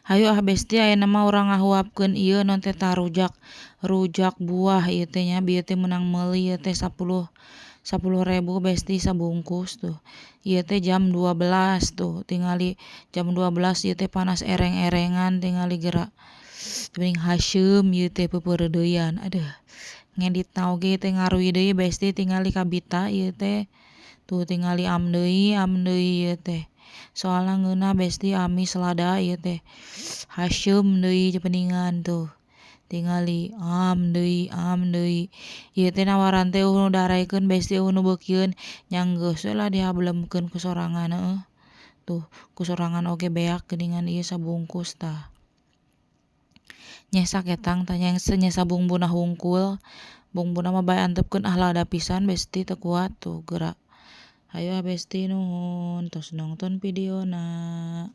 Hayu besti ayeuna mah urang ngahuapkeun ieu non teh tah rujak buah ieu teh nya bieu teh meunang meuli ieu teh 10.000 besti sabungkus tuh. Ieu teh jam 12 tuh tingali jam 12 ieu teh panas ereng-erengan tingali geura teuing hasyeum ieu teh pepereudeuyan. Aduh ngeditna oge teh ngaruy deui besti tingali kabita ieu teh tuh tingali am deui ieu teh. Soalna ngeunah besti amis lada ieu teh hasyeum deui geuningan tuh. Tingali am deui ieu teh nawaran teh nu darekeun besti nu beukieun nya geus we lah dihablemkeun ku sorangan heuh. Tuh ku sorangan oge beak geuningan ieu sabungkus tah. Nya saketang tah nya sabumbuna hungkul. Bumbuna mah bae antepkeun lada pisan besti teu kuat tuh geura. Hayu besti nuhun tos nongton videona.